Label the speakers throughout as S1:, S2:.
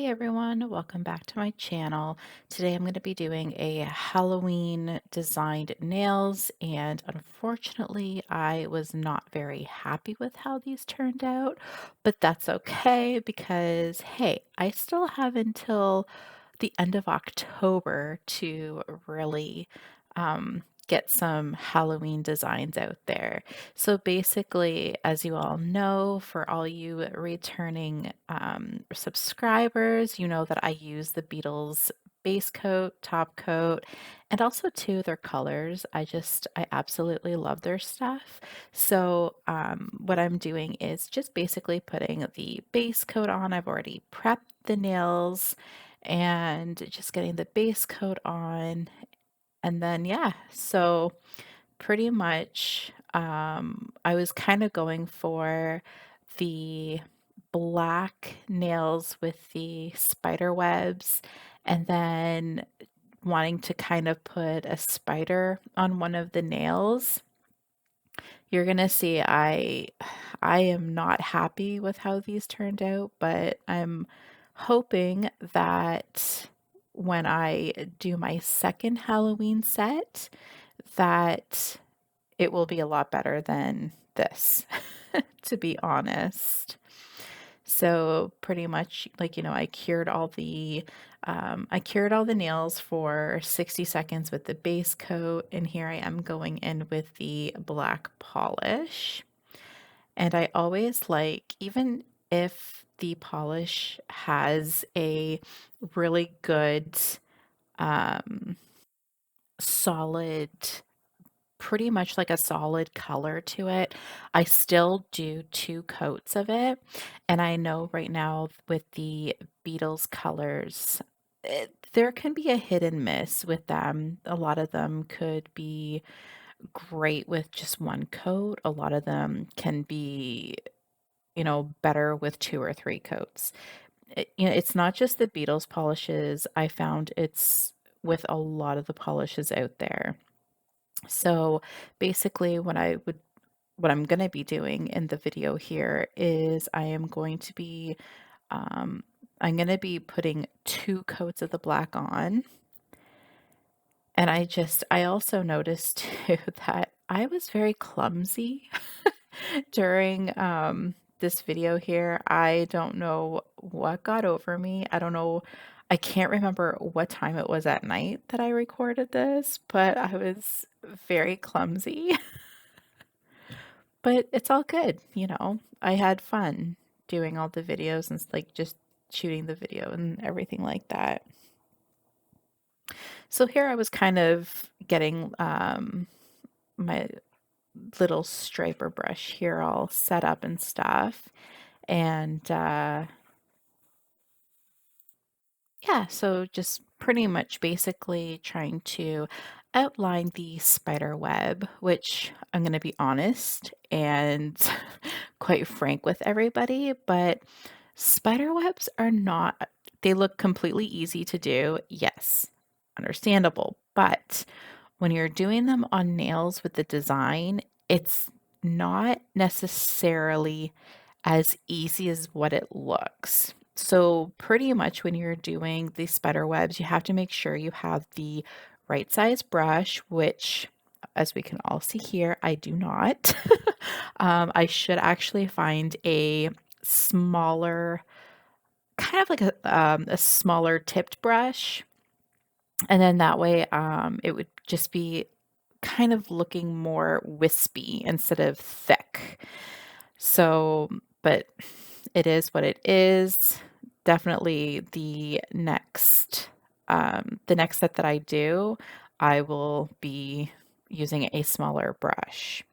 S1: everyone, welcome back to my channel. Today I'm going to be doing a Halloween designed nails, and unfortunately I was not very happy with how these turned out, but that's okay because hey, I still have until the end of October to really get some Halloween designs out there. So basically, as you all know, for all you returning subscribers, you know that I use the Beatles base coat, top coat, and also too their colors. I absolutely love their stuff. So what I'm doing is just basically putting the base coat on. I've already prepped the nails and just getting the base coat on. And then, yeah, so pretty much I was kind of going for the black nails with the spider webs and then wanting to kind of put a spider on one of the nails. You're gonna see I am not happy with how these turned out, but I'm hoping that when I do my second Halloween set, that it will be a lot better than this, to be honest. So pretty much like, I cured all the nails for 60 seconds with the base coat, and here I am going in with the black polish. And I always like, even if the polish has a really good, um, solid pretty much like a solid color to it. I still do 2 coats of it, and I know right now with the Beatles colors, there can be a hit and miss with them. A lot of them could be great with just 1 coat. A lot of them can be, better with 2 or 3 coats. It's not just the Beatles polishes. I found it's with a lot of the polishes out there. So basically what I'm going to be doing in the video here is um, I'm going to be putting 2 coats of the black on. And I also noticed too that I was very clumsy during this video here. I don't know what got over me. I don't know. I can't remember what time it was at night that I recorded this, but I was very clumsy. But it's all good. I had fun doing all the videos and like just shooting the video and everything like that. So here I was kind of getting my little striper brush here all set up and stuff. And yeah, so just pretty much basically trying to outline the spider web, which I'm going to be honest and quite frank with everybody, but spider webs are not, they look completely easy to do. Yes, understandable. But when you're doing them on nails with the design, it's not necessarily as easy as what it looks. So pretty much when you're doing the spider webs, you have to make sure you have the right size brush, which as we can all see here, I do not. I should actually find a smaller, kind of like a smaller tipped brush. And then that way it would just be kind of looking more wispy instead of thick. So, but it is what it is. Definitely the next set that I do, I will be using a smaller brush.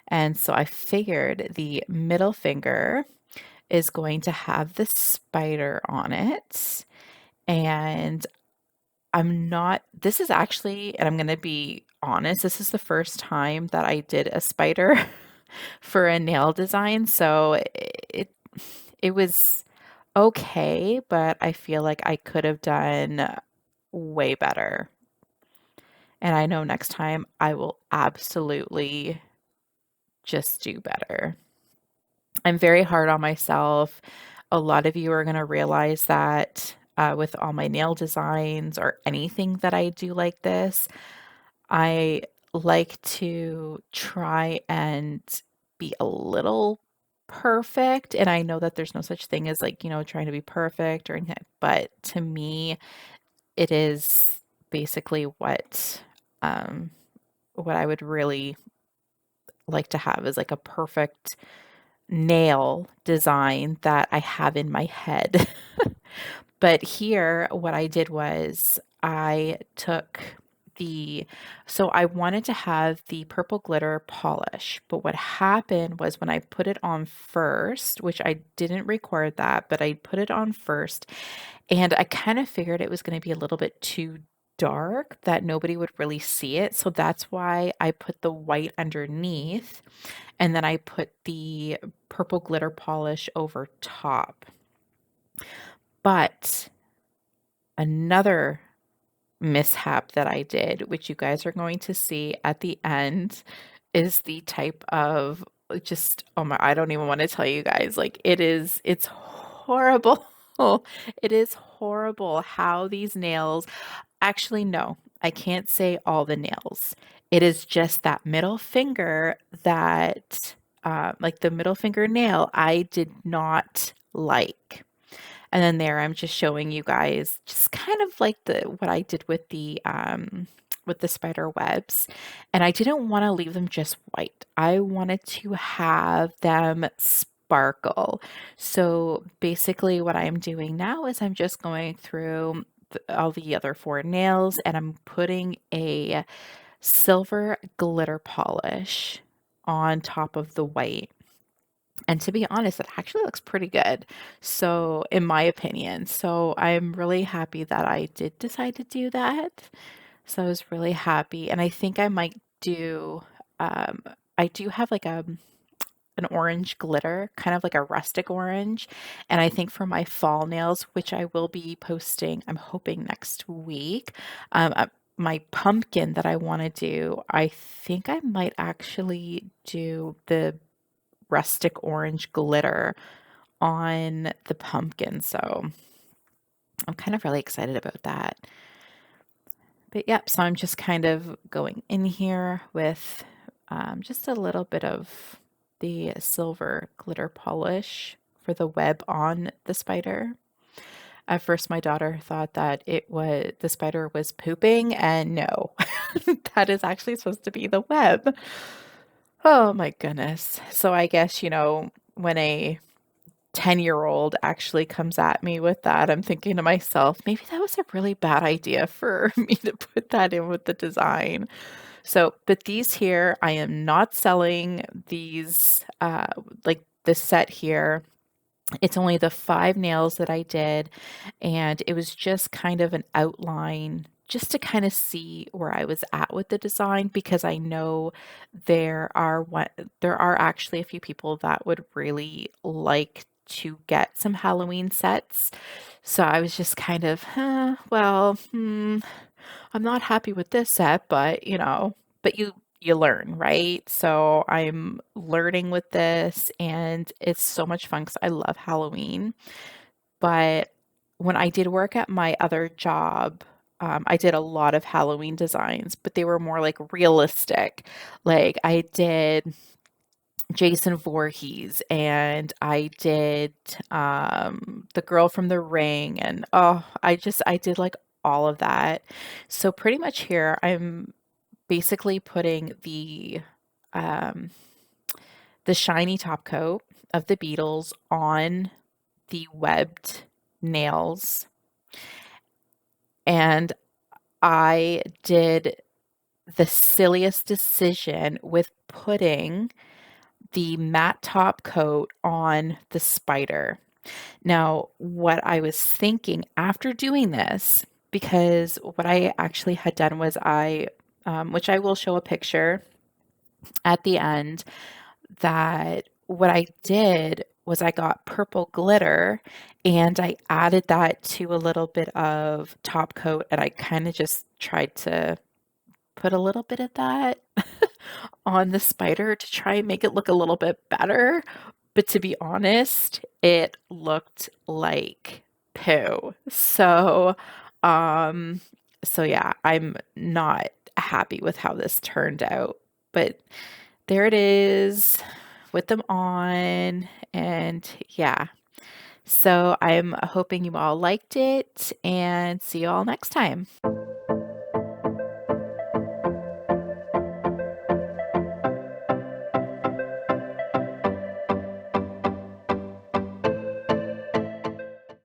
S1: And so I figured the middle finger is going to have the spider on it. And this is actually, and I'm going to be honest, this is the first time that I did a spider for a nail design. So it was okay, but I feel like I could have done way better. And I know next time I will absolutely just do better. I'm very hard on myself. a lot of you are going to realize that with all my nail designs or anything that I do like this, I like to try and be a little perfect. And I know that there's no such thing as like, trying to be perfect or anything, but to me, it is basically um, what I would really like to have is like a perfect nail design that I have in my head. But here, what I did was I took the so I wanted to have the purple glitter polish, but what happened was when I put it on first, which I didn't record that, but I put it on first, and I kind of figured it was going to be a little bit too dark that nobody would really see it. So that's why I put the white underneath, and then I put the purple glitter polish over top. But another mishap that I did, which you guys are going to see at the end, is the type of just, oh my, I don't even want to tell you guys. Like it's horrible. It is horrible how these nails, actually, no, I can't say all the nails. It is just that middle finger that, like the middle finger nail, I did not like. And then there, I'm just showing you guys just kind of like what I did with the spider webs. And I didn't want to leave them just white. I wanted to have them sparkle. So basically what I'm doing now is I'm just going through all the other four nails and I'm putting a silver glitter polish on top of the white. And to be honest, it actually looks pretty good. So, in my opinion, so I'm really happy that I did decide to do that. So I was really happy, and I think I might do. Um, I do have like an orange glitter, kind of like a rustic orange, and I think for my fall nails, which I will be posting, I'm hoping next week. My pumpkin that I want to do, I think I might actually do the rustic orange glitter on the pumpkin. So I'm kind of really excited about that. But yep, so I'm just kind of going in here with just a little bit of the silver glitter polish for the web on the spider. At first, my daughter thought that the spider was pooping, and no, that is actually supposed to be the web. Oh my goodness. So I guess, when a 10-year-old actually comes at me with that, I'm thinking to myself, maybe that was a really bad idea for me to put that in with the design. So, but these here, I am not selling these, like this set here. It's only the 5 nails that I did, and it was just kind of an outline just to kind of see where I was at with the design because I know there are actually a few people that would really like to get some Halloween sets. So I was just kind of, well, I'm not happy with this set, but but you learn, right? So I'm learning with this and it's so much fun because I love Halloween. But when I did work at my other job, I did a lot of Halloween designs, but they were more like realistic. Like I did Jason Voorhees and I did the girl from the ring and I did like all of that. So pretty much here I'm basically putting um the shiny top coat of the Beatles on the webbed nails, and I did the silliest decision with putting the matte top coat on the spider. Now, what I was thinking after doing this, because what I actually had done was which I will show a picture at the end, that what I did was I got purple glitter and I added that to a little bit of top coat and I kind of just tried to put a little bit of that on the spider to try and make it look a little bit better. But to be honest, it looked like poo. Um, so yeah, I'm not happy with how this turned out. But there it is with them on, and yeah. So I'm hoping you all liked it, and see you all next time.